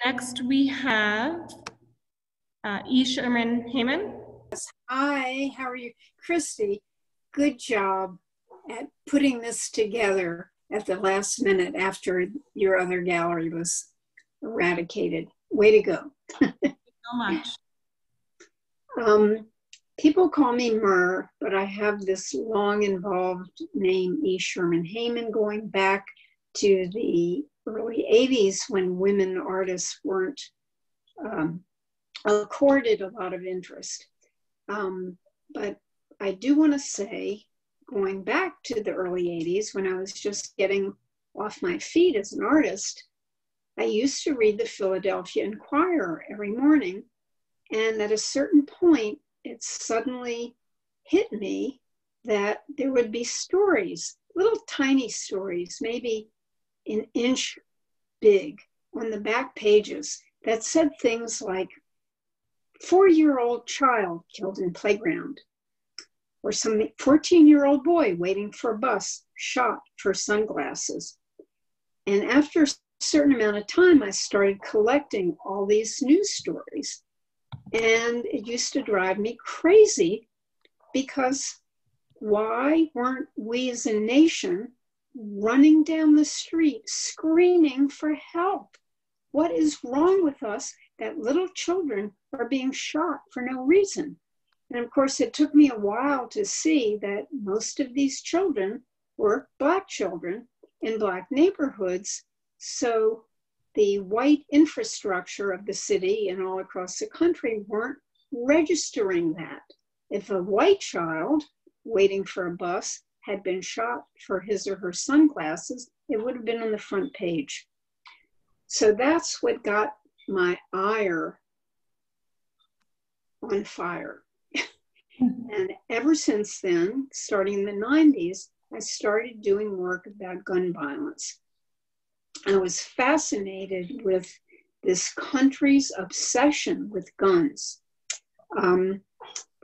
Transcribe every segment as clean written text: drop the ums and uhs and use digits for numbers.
Next we have E. Sherman Heyman. Hi, how are you? Christy, good job at putting this together at the last minute after your other gallery was eradicated. Way to go. Thank you so much. People call me Myrrh, but I have this long involved name, E. Sherman Heyman, going back to the early 80s when women artists weren't accorded a lot of interest. But I do want to say, going back to the early 80s when I was just getting off my feet as an artist, I used to read the Philadelphia Inquirer every morning. And at a certain point, it suddenly hit me that there would be stories, little tiny stories, maybe an inch big on the back pages that said things like 4-year-old child killed in playground, or some 14-year-old boy waiting for a bus shot for sunglasses. And after a certain amount of time, I started collecting all these news stories. And it used to drive me crazy because why weren't we as a nation running down the street screaming for help? What is wrong with us that little children are being shot for no reason? And of course, it took me a while to see that most of these children were Black children in Black neighborhoods. So the white infrastructure of the city and all across the country weren't registering that. If a white child waiting for a bus had been shot for his or her sunglasses, it would have been on the front page. So that's what got my ire on fire. And ever since then, starting in the 90s, I started doing work about gun violence. I was fascinated with this country's obsession with guns. When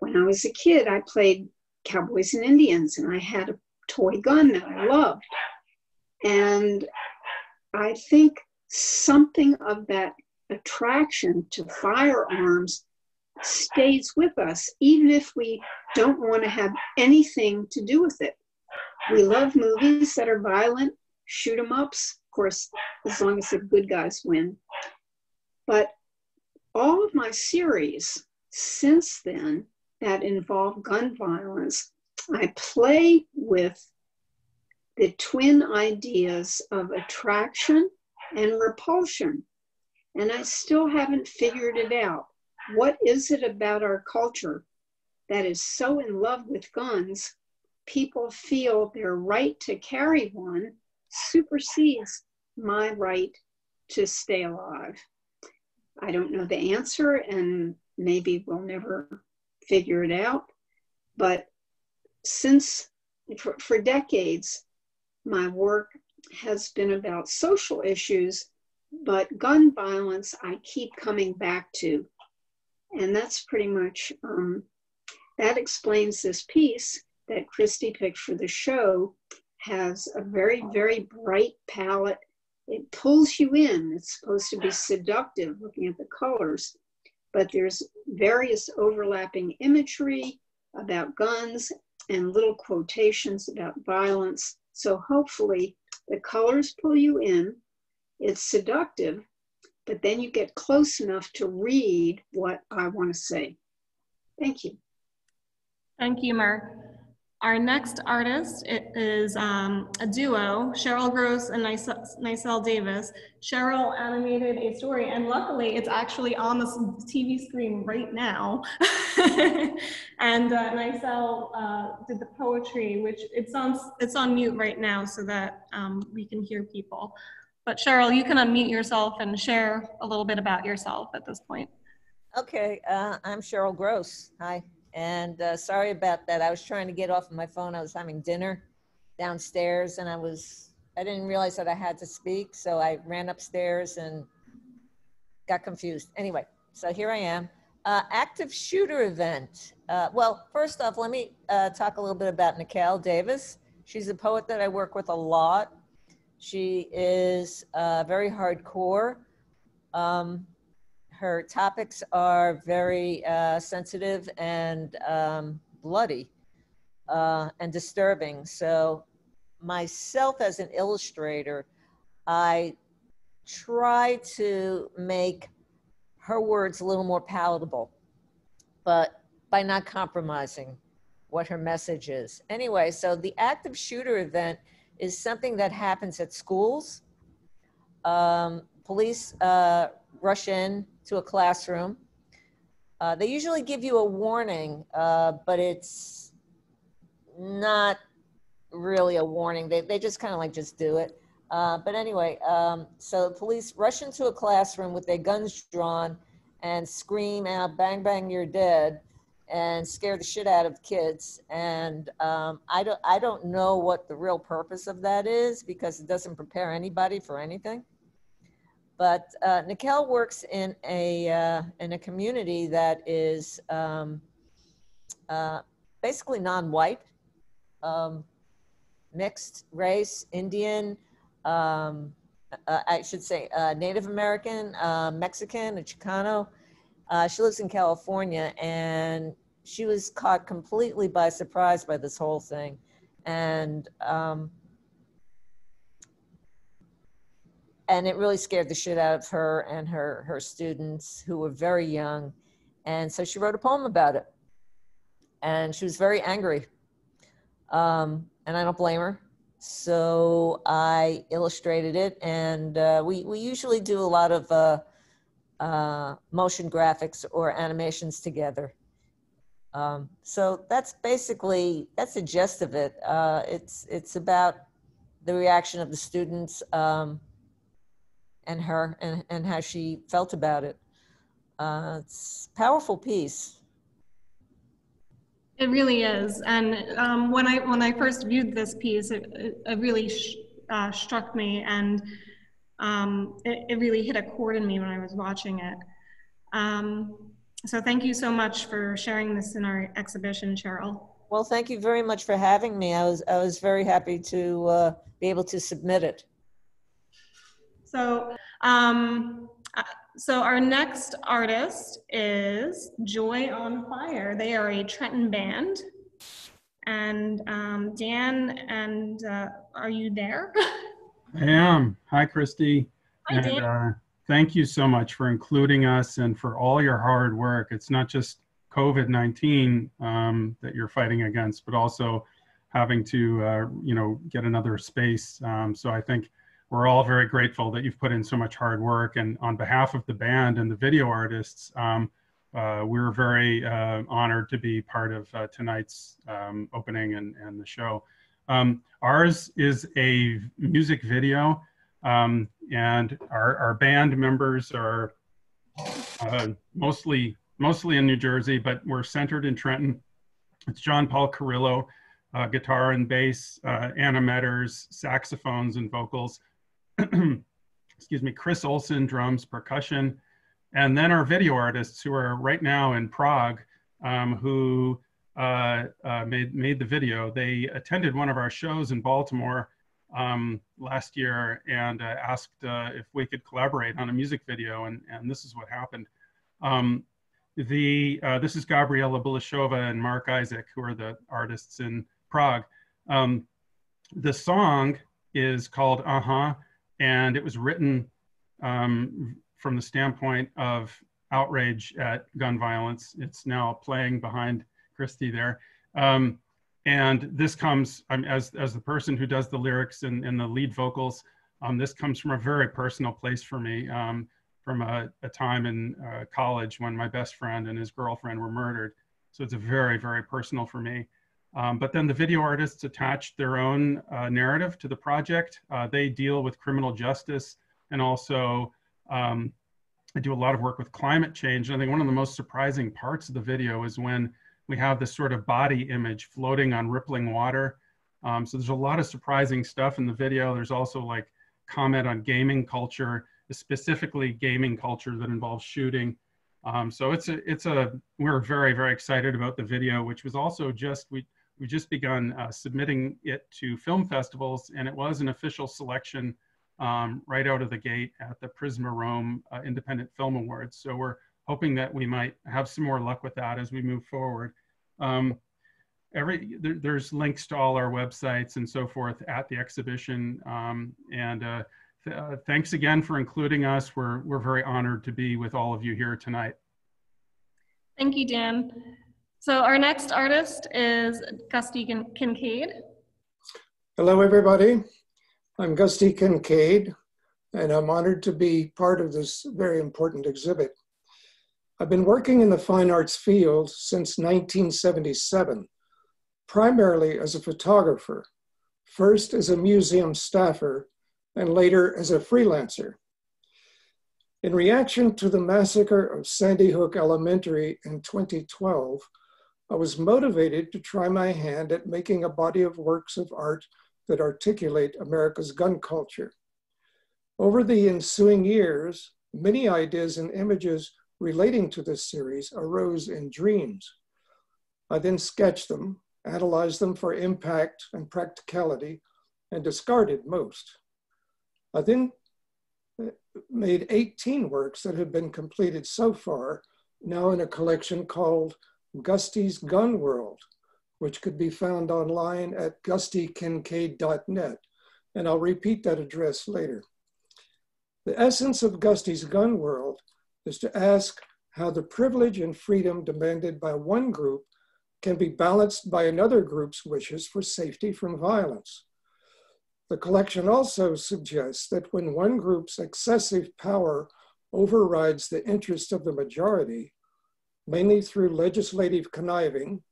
I was a kid, I played Cowboys and Indians, and I had a toy gun that I loved. And I think something of that attraction to firearms stays with us, even if we don't want to have anything to do with it. We love movies that are violent, shoot 'em ups, of course, as long as the good guys win. But all of my series since then that involve gun violence, I play with the twin ideas of attraction and repulsion. And I still haven't figured it out. What is it about our culture that is so in love with guns, people feel their right to carry one supersedes my right to stay alive? I don't know the answer, and maybe we'll never figure it out. But since, for decades, my work has been about social issues, but gun violence I keep coming back to. And that's pretty much, that explains this piece that Christy picked for the show. Has a very, very bright palette. It pulls you in. It's supposed to be seductive looking at the colors, but there's various overlapping imagery about guns and little quotations about violence. So hopefully the colors pull you in. It's seductive, but then you get close enough to read what I want to say. Thank you. Thank you, Myrrh. Our next artist is a duo, Cheryl Gross and Nicelle Davis. Cheryl animated a story, and luckily it's actually on the TV screen right now. And Nicelle did the poetry, which it's on mute right now so that we can hear people. But Cheryl, you can unmute yourself and share a little bit about yourself at this point. Okay, I'm Cheryl Gross. Hi. And sorry about that. I was trying to get off of my phone. I was having dinner downstairs, and I didn't realize that I had to speak. So I ran upstairs and got confused. Anyway, so here I am. Active shooter event. Well, first off, let me talk a little bit about Nicelle Davis. She's a poet that I work with a lot. She is very hardcore. Her topics are very sensitive and bloody and disturbing. So myself as an illustrator, I try to make her words a little more palatable, but by not compromising what her message is. Anyway, so the active shooter event is something that happens at schools. Police rush in to a classroom. They usually give you a warning, but it's not really a warning. They just kind of like just do it. But anyway, so the police rush into a classroom with their guns drawn and scream out, "Bang, bang, you're dead," and scare the shit out of kids. And I don't know what the real purpose of that is, because it doesn't prepare anybody for anything. But Nikel works in a community that is basically non-white, mixed race, Indian, I should say Native American, Mexican, a Chicano. She lives in California, and she was caught completely by surprise by this whole thing. And it really scared the shit out of her and her students, who were very young. And so she wrote a poem about it. And she was very angry. And I don't blame her. So I illustrated it. And we usually do a lot of motion graphics or animations together. So that's basically, that's the gist of it. It's about the reaction of the students and her, and how she felt about it. It's a powerful piece. It really is. And when I first viewed this piece, it really struck me, and it really hit a chord in me when I was watching it. So thank you so much for sharing this in our exhibition, Cheryl. Well, thank you very much for having me. I was very happy to be able to submit it. So, so our next artist is Joy on Fire. They are a Trenton band. And Dan, and are you there? I am. Hi, Christy. Hi, Dan. And thank you so much for including us and for all your hard work. It's not just COVID-19 that you're fighting against, but also having to, get another space. So I think we're all very grateful that you've put in so much hard work. And on behalf of the band and the video artists, we're very honored to be part of tonight's opening and the show. Ours is a music video, and our band members are mostly in New Jersey, but we're centered in Trenton. It's John Paul Carrillo, guitar and bass, Anna Metters, saxophones and vocals. Excuse me, Chris Olson, drums, percussion, and then our video artists, who are right now in Prague, who made the video. They attended one of our shows in Baltimore last year and asked if we could collaborate on a music video, and this is what happened. This is Gabriela Bulashova and Mark Isaac, who are the artists in Prague. The song is called Uh-huh, and it was written from the standpoint of outrage at gun violence. It's now playing behind Christy there. And this comes, as the person who does the lyrics and the lead vocals, this comes from a very personal place for me, from a time in college when my best friend and his girlfriend were murdered. So it's a very, very personal for me. But then the video artists attached their own narrative to the project. They deal with criminal justice, and also I do a lot of work with climate change. And I think one of the most surprising parts of the video is when we have this sort of body image floating on rippling water. So there's a lot of surprising stuff in the video. There's also like comment on gaming culture, specifically gaming culture that involves shooting. So we're very, very excited about the video, which was also we've just begun submitting it to film festivals, and it was an official selection right out of the gate at the Prisma Rome Independent Film Awards. So we're hoping that we might have some more luck with that as we move forward. There's links to all our websites and so forth at the exhibition. Thanks again for including us. We're very honored to be with all of you here tonight. Thank you, Dan. So our next artist is Gusty Kincaid. Hello, everybody. I'm Gusty Kincaid, and I'm honored to be part of this very important exhibit. I've been working in the fine arts field since 1977, primarily as a photographer, first as a museum staffer, and later as a freelancer. In reaction to the massacre of Sandy Hook Elementary in 2012, I was motivated to try my hand at making a body of works of art that articulate America's gun culture. Over the ensuing years, many ideas and images relating to this series arose in dreams. I then sketched them, analyzed them for impact and practicality, and discarded most. I then made 18 works that have been completed so far, now in a collection called Gusty's Gun World, which could be found online at gustykincaid.net, and I'll repeat that address later. The essence of Gusty's Gun World is to ask how the privilege and freedom demanded by one group can be balanced by another group's wishes for safety from violence. The collection also suggests that when one group's excessive power overrides the interest of the majority, mainly through legislative conniving,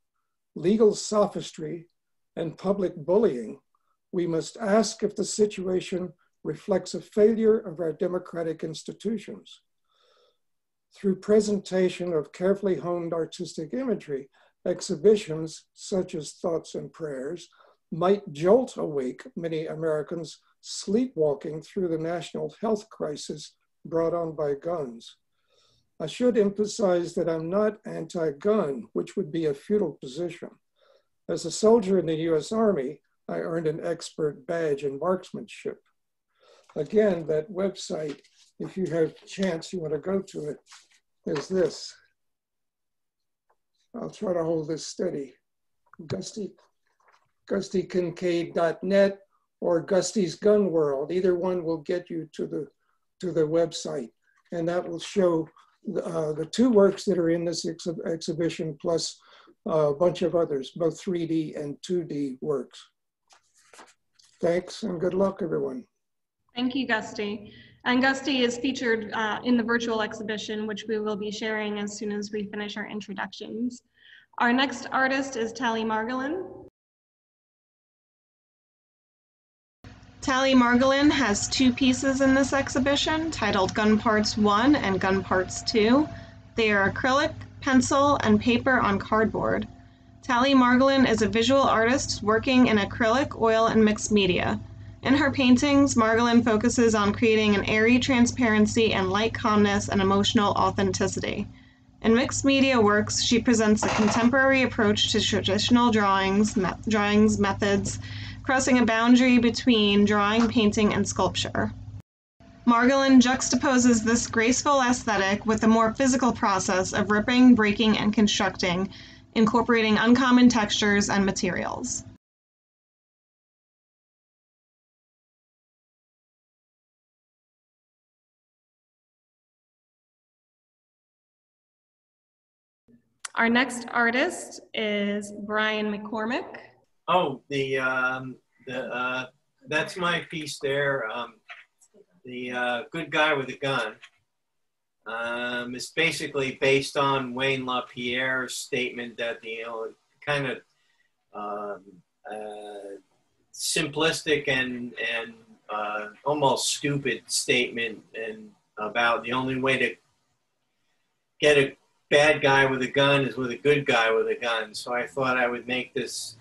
legal sophistry, and public bullying, we must ask if the situation reflects a failure of our democratic institutions. Through presentation of carefully honed artistic imagery, exhibitions such as Thoughts and Prayers might jolt awake many Americans sleepwalking through the national health crisis brought on by guns. I should emphasize that I'm not anti-gun, which would be a futile position. As a soldier in the US Army, I earned an expert badge in marksmanship. Again, that website, if you have a chance, you want to go to it, is this. I'll try to hold this steady. GustyKincaid.net or Gusty's Gun World. Either one will get you to the website, and that will show the two works that are in this exhibition, plus a bunch of others, both 3D and 2D works. Thanks and good luck, everyone. Thank you, Gusty. And Gusty is featured in the virtual exhibition, which we will be sharing as soon as we finish our introductions. Our next artist is Tally Margolin. Tally Margolin has two pieces in this exhibition titled Gun Parts 1 and Gun Parts 2. They are acrylic, pencil, and paper on cardboard. Tally Margolin is a visual artist working in acrylic, oil, and mixed media. In her paintings, Margolin focuses on creating an airy transparency and light calmness and emotional authenticity. In mixed media works, she presents a contemporary approach to traditional drawings methods, crossing a boundary between drawing, painting, and sculpture. Margolin juxtaposes this graceful aesthetic with the more physical process of ripping, breaking, and constructing, incorporating uncommon textures and materials. Our next artist is Brian McCormick. Oh, that's my piece there. The Good Guy with a Gun. It's basically based on Wayne LaPierre's statement that kind of simplistic and almost stupid statement and about the only way to get a bad guy with a gun is with a good guy with a gun. So I thought I would make this.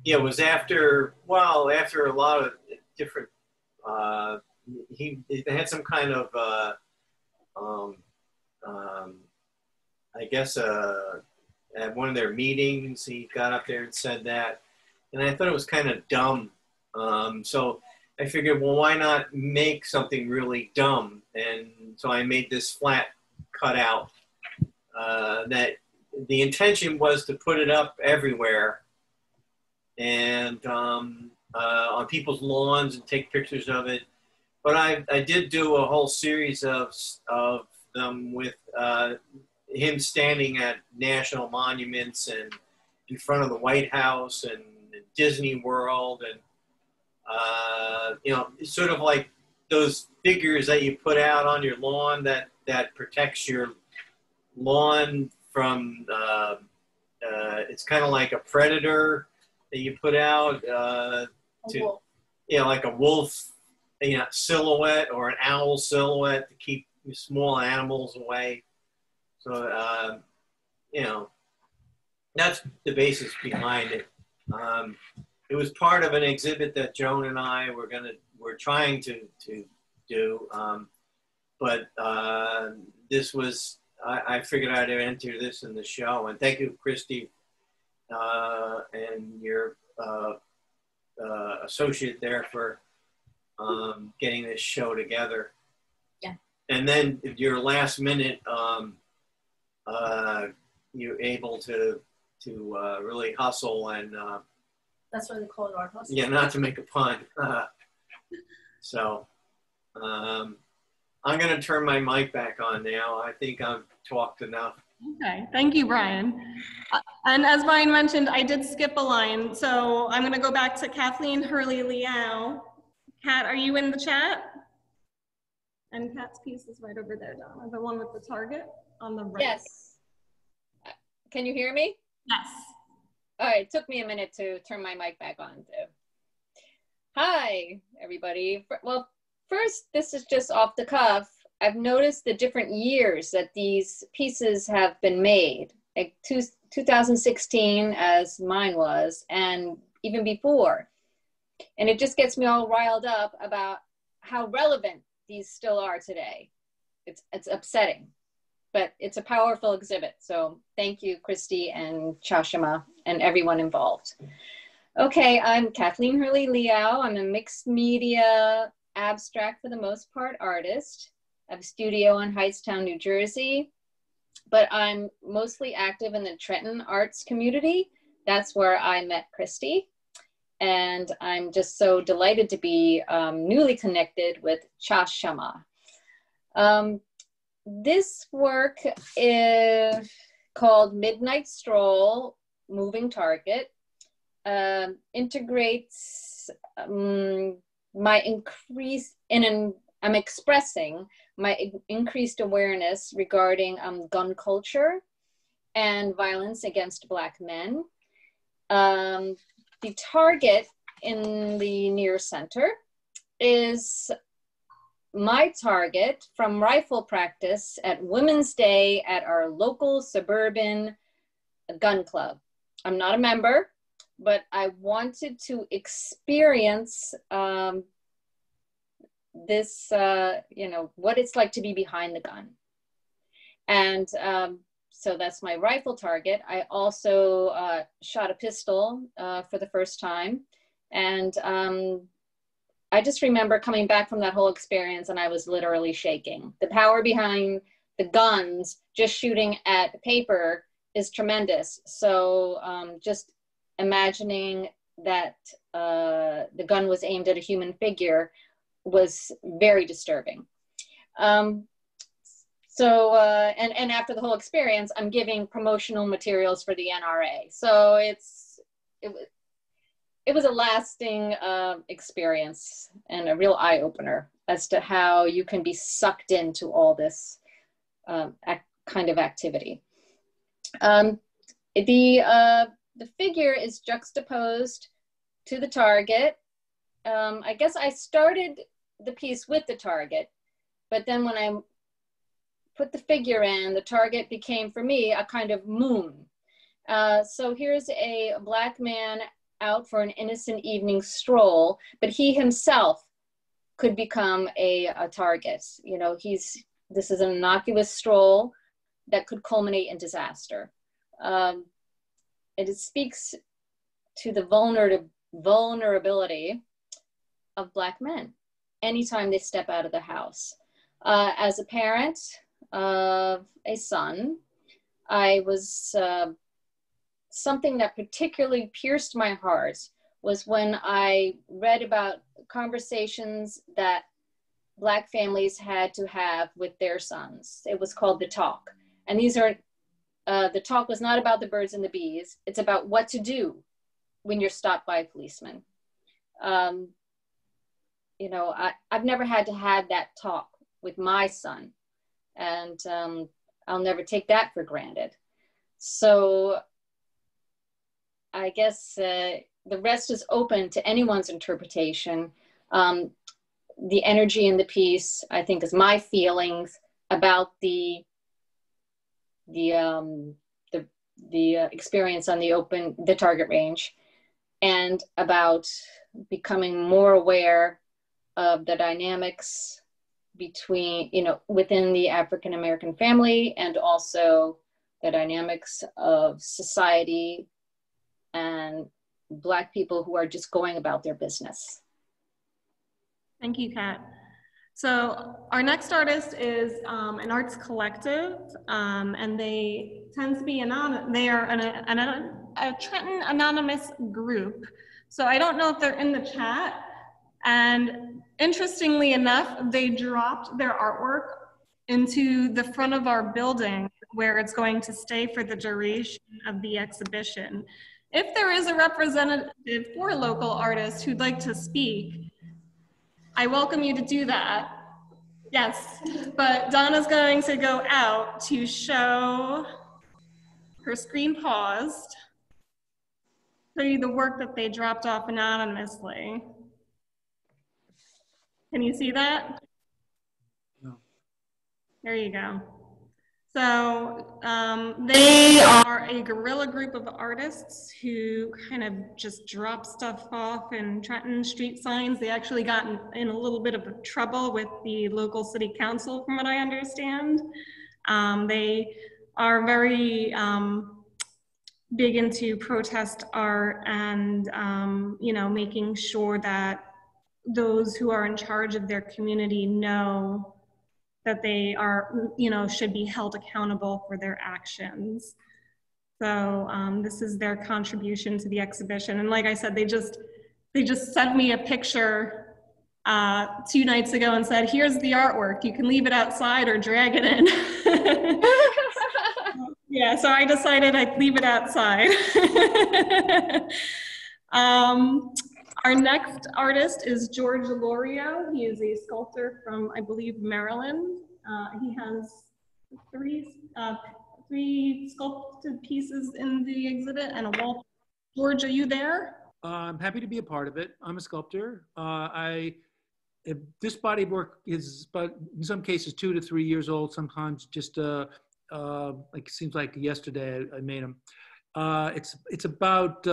Yeah, it was after a lot of different. He had some kind of I guess a at one of their meetings. He got up there and said that, and I thought it was kind of dumb. So I figured, well, why not make something really dumb? And so I made this flat cutout that the intention was to put it up everywhere and on people's lawns and take pictures of it. But I did do a whole series of them with him standing at national monuments and in front of the White House and Disney World, and you know, sort of like those figures that you put out on your lawn that protects your lawn from it's kind of like a predator that you put out to, you know, like a wolf, you know, silhouette or an owl silhouette to keep small animals away. So you know, that's the basis behind it. It was part of an exhibit that Joan and I were trying to do, but this was, I figured I'd enter this in the show. And thank you, Christy, and your associate there for getting this show together. Yeah. And then your last minute, you're able to really hustle and. That's why they call it art hustle. Yeah, not to make a pun. So I'm going to turn my mic back on now. I think I've talked enough. Okay, thank you, Brian. And as Brian mentioned, I did skip a line, so I'm going to go back to Kathleen Hurley Liao. Kat, are you in the chat? And Kat's piece is right over there, Donna, the one with the target on the right. Yes. Can you hear me? Yes. All right, it took me a minute to turn my mic back on too. Hi, everybody. Well, first, this is just off the cuff. I've noticed the different years that these pieces have been made, like 2016 as mine was, and even before. And it just gets me all riled up about how relevant these still are today. It's upsetting, but it's a powerful exhibit. So thank you, Christy and Chashima and everyone involved. Okay, I'm Kathleen Hurley Liao. I'm a mixed media abstract, for the most part, artist. I have a studio in Hightstown, New Jersey, but I'm mostly active in the Trenton arts community. That's where I met Christy. And I'm just so delighted to be newly connected with Chashima. This work is called Midnight Stroll, Moving Target. Integrates my increase I'm expressing my increased awareness regarding gun culture and violence against Black men. The target in the near center is my target from rifle practice at Women's Day at our local suburban gun club. I'm not a member, but I wanted to experience this, you know, what it's like to be behind the gun. And so that's my rifle target. I also shot a pistol for the first time. And I just remember coming back from that whole experience and I was literally shaking. The power behind the guns, just shooting at paper, is tremendous. So just imagining that the gun was aimed at a human figure was very disturbing. And after the whole experience, I'm giving promotional materials for the NRA. So it was a lasting experience and a real eye-opener as to how you can be sucked into all this kind of activity. The figure is juxtaposed to the target. I guess I started the piece with the target, but then when I put the figure in, the target became for me a kind of moon. So here's a Black man out for an innocent evening stroll, but he himself could become a target. You know, this is an innocuous stroll that could culminate in disaster. it speaks to the vulnerability of Black men anytime they step out of the house. As a parent of a son, I was, something that particularly pierced my heart was when I read about conversations that Black families had to have with their sons. It was called The Talk. And these are, the talk was not about the birds and the bees. It's about what to do when you're stopped by a policeman. You know, I've never had to have that talk with my son. And I'll never take that for granted. So I guess the rest is open to anyone's interpretation. The energy in the piece, I think, is my feelings about the experience on the target range, and about becoming more aware of the dynamics between, you know, within the African American family, and also the dynamics of society and Black people who are just going about their business. Thank you, Kat. So our next artist is an arts collective, and they tend to be anonymous. They are a Trenton anonymous group. So I don't know if they're in the chat. And interestingly enough, they dropped their artwork into the front of our building where it's going to stay for the duration of the exhibition. If there is a representative for local artists who'd like to speak, I welcome you to do that. Yes, but Donna's going to go out to show her screen paused, show you the work that they dropped off anonymously. Can you see that? No. There you go. So they are a guerrilla group of artists who kind of just drop stuff off in Trenton street signs. They actually got in a little bit of trouble with the local city council, from what I understand. They are very big into protest art and you know, making sure that those who are in charge of their community know that they are, you know, should be held accountable for their actions. So this is their contribution to the exhibition. And like I said, they just sent me a picture 2 nights ago and said, here's the artwork. You can leave it outside or drag it in. Yeah, so I decided I'd leave it outside. Our next artist is George Lorio. He is a sculptor from, I believe, Maryland. He has three sculpted pieces in the exhibit and a wall. George, are you there? I'm happy to be a part of it. I'm a sculptor. This body of work is, but in some cases, 2 to 3 years old. Sometimes just like it seems like yesterday I made them. It's about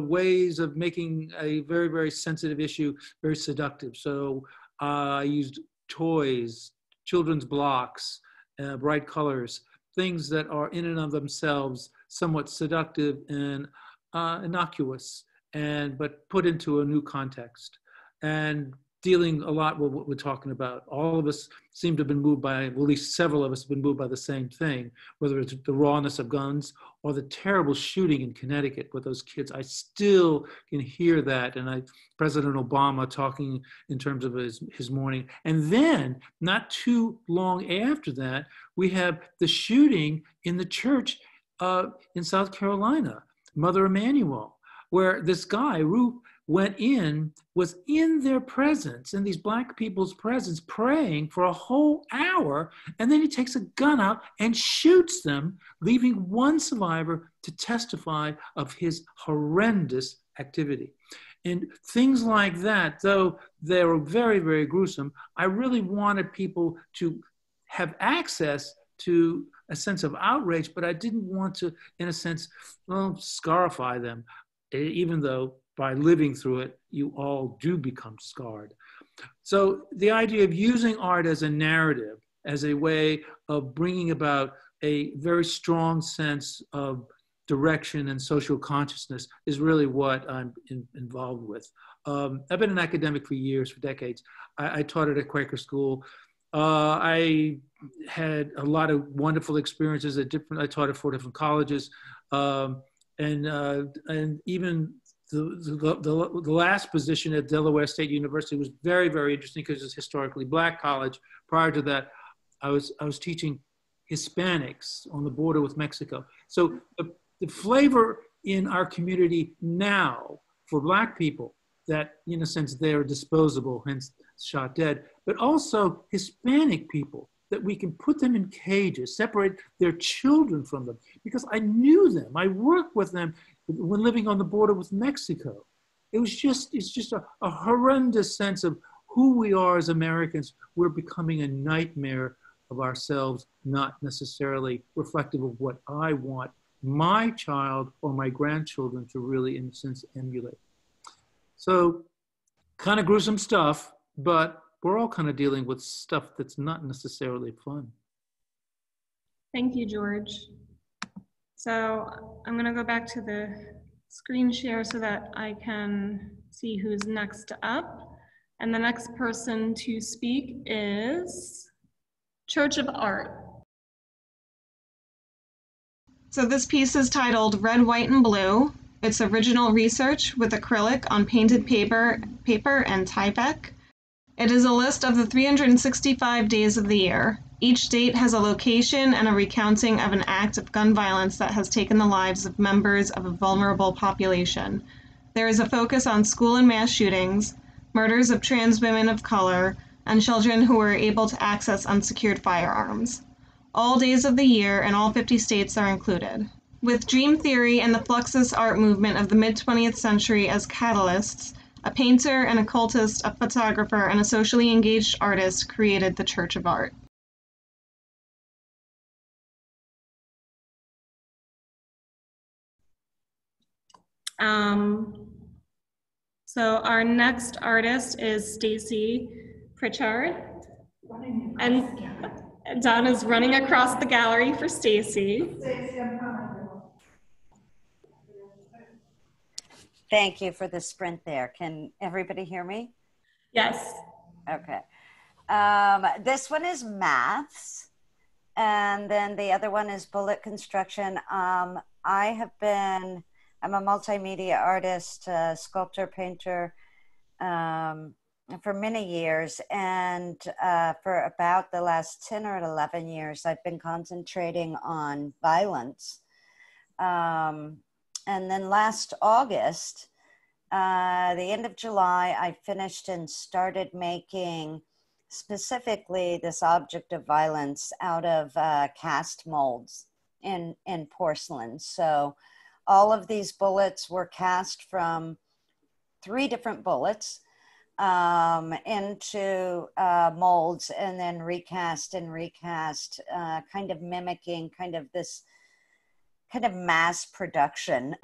ways of making a very, very sensitive issue very seductive. So I used toys, children's blocks, bright colors, things that are in and of themselves somewhat seductive and innocuous, but put into a new context. And dealing a lot with what we're talking about. All of us seem to have been moved by, well, at least several of us have been moved by the same thing, whether it's the rawness of guns or the terrible shooting in Connecticut with those kids. I still can hear that. And President Obama talking in terms of his mourning. And then not too long after that, we have the shooting in the church in South Carolina, Mother Emanuel, where this guy, was in their presence, in these Black people's presence, praying for a whole hour, and then he takes a gun out and shoots them, leaving one survivor to testify of his horrendous activity. And things like that, though they were very, very gruesome, I really wanted people to have access to a sense of outrage, but I didn't want to, in a sense, scarify them, even though by living through it, you all do become scarred. So the idea of using art as a narrative, as a way of bringing about a very strong sense of direction and social consciousness is really what I'm involved with. I've been an academic for years, for decades. I taught at a Quaker school. I had a lot of wonderful experiences at I taught at 4 different colleges. And even the last position at Delaware State University was very, very interesting because it's a historically Black college. Prior to that, I was teaching Hispanics on the border with Mexico. So the flavor in our community now for Black people, that in a sense they are disposable, hence shot dead, but also Hispanic people, that we can put them in cages, separate their children from them, because I knew them. I worked with them when living on the border with Mexico. It's just a horrendous sense of who we are as Americans. We're becoming a nightmare of ourselves, not necessarily reflective of what I want my child or my grandchildren to really, in a sense, emulate. So kind of gruesome stuff, but we're all kind of dealing with stuff that's not necessarily fun. Thank you, George. So I'm going to go back to the screen share so that I can see who's next up. And the next person to speak is Church of Art. So this piece is titled Red, White, and Blue. It's original research with acrylic on painted paper and Tyvek. It is a list of the 365 days of the year. Each date has a location and a recounting of an act of gun violence that has taken the lives of members of a vulnerable population. There is a focus on school and mass shootings, murders of trans women of color, and children who were able to access unsecured firearms. All days of the year and all 50 states are included. With Dream Theory and the Fluxus art movement of the mid-20th century as catalysts, a painter, an occultist, a photographer, and a socially engaged artist created the Church of Art. So our next artist is Stacy Pritchard. And Don is running across the gallery for Stacy. Thank you for the sprint there. Can everybody hear me? Yes. Okay. This one is maths, and then the other one is bullet construction. I'm a multimedia artist, sculptor, painter, for many years, and for about the last 10 or 11 years, I've been concentrating on violence. And then last August, the end of July, I finished and started making specifically this object of violence out of cast molds in porcelain. So all of these bullets were cast from 3 different bullets into molds and then recast, kind of mimicking kind of this kind of mass production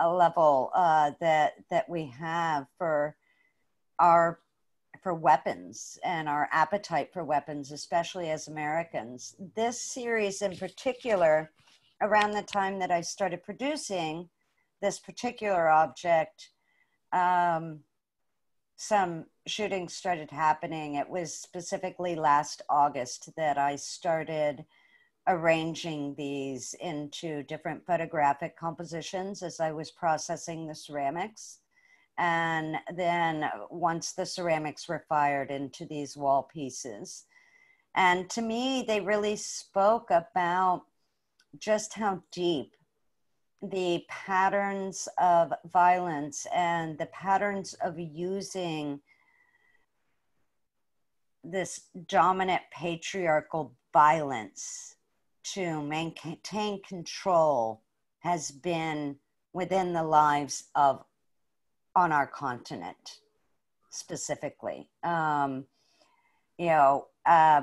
level that we have for weapons and our appetite for weapons, especially as Americans. This series in particular, around the time that I started producing this particular object, some shootings started happening. It was specifically last August that I started arranging these into different photographic compositions as I was processing the ceramics. And then once the ceramics were fired into these wall pieces. And to me, they really spoke about just how deep the patterns of violence and the patterns of using this dominant patriarchal violence to maintain control has been within the lives of on our continent specifically.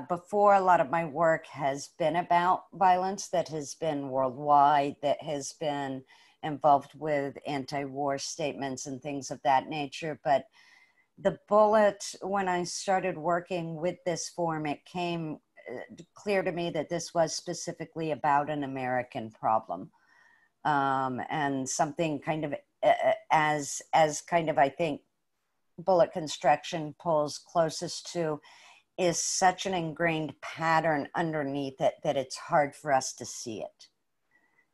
Before, a lot of my work has been about violence that has been worldwide, that has been involved with anti-war statements and things of that nature. But the bullet, when I started working with this form, it came clear to me that this was specifically about an American problem. And something kind of as kind of, I think, bullet construction pulls closest to is such an ingrained pattern underneath it that it's hard for us to see it.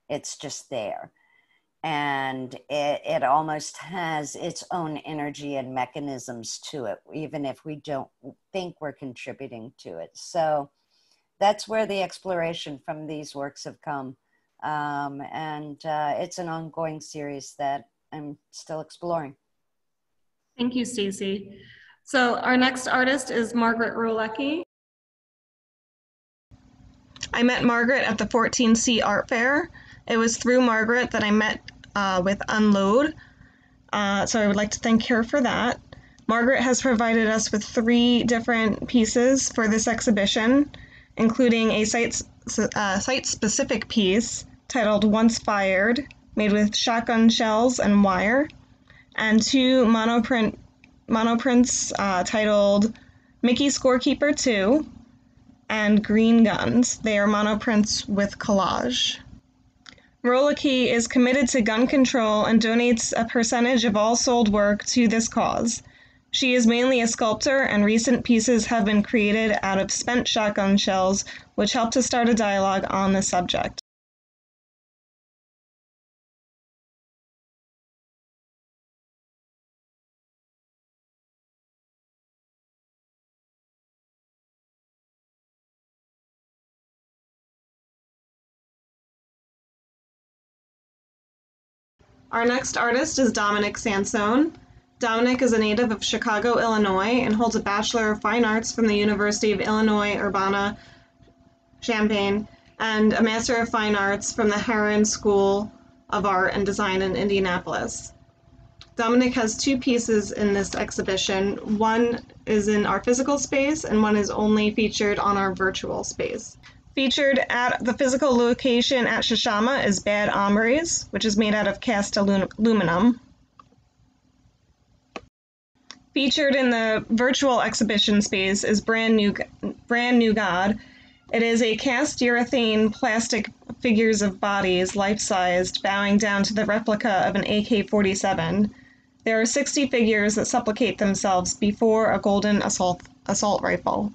It's just there. And it almost has its own energy and mechanisms to it, even if we don't think we're contributing to it. So that's where the exploration from these works have come. And it's an ongoing series that I'm still exploring. Thank you, Stacy. So our next artist is Margaret Rolecki. I met Margaret at the 14C Art Fair. It was through Margaret that I met with Unload. So I would like to thank her for that. Margaret has provided us with 3 different pieces for this exhibition, including a site-specific piece titled Once Fired, made with shotgun shells and wire, and 2 monoprints titled Mickey Scorekeeper 2 and Green Guns. They are monoprints with collage. Rolecki is committed to gun control and donates a percentage of all sold work to this cause. She is mainly a sculptor, and recent pieces have been created out of spent shotgun shells, which help to start a dialogue on the subject. Our next artist is Dominic Sansone. Dominic is a native of Chicago, Illinois, and holds a Bachelor of Fine Arts from the University of Illinois, Urbana-Champaign, and a Master of Fine Arts from the Herron School of Art and Design in Indianapolis. Dominic has 2 pieces in this exhibition. One is in our physical space, and one is only featured on our virtual space. Featured at the physical location at Shishama is Bad Hombres, which is made out of cast aluminum. Featured in the virtual exhibition space is Brand New God. It is a cast urethane plastic figures of bodies, life-sized, bowing down to the replica of an AK-47. There are 60 figures that supplicate themselves before a golden assault rifle.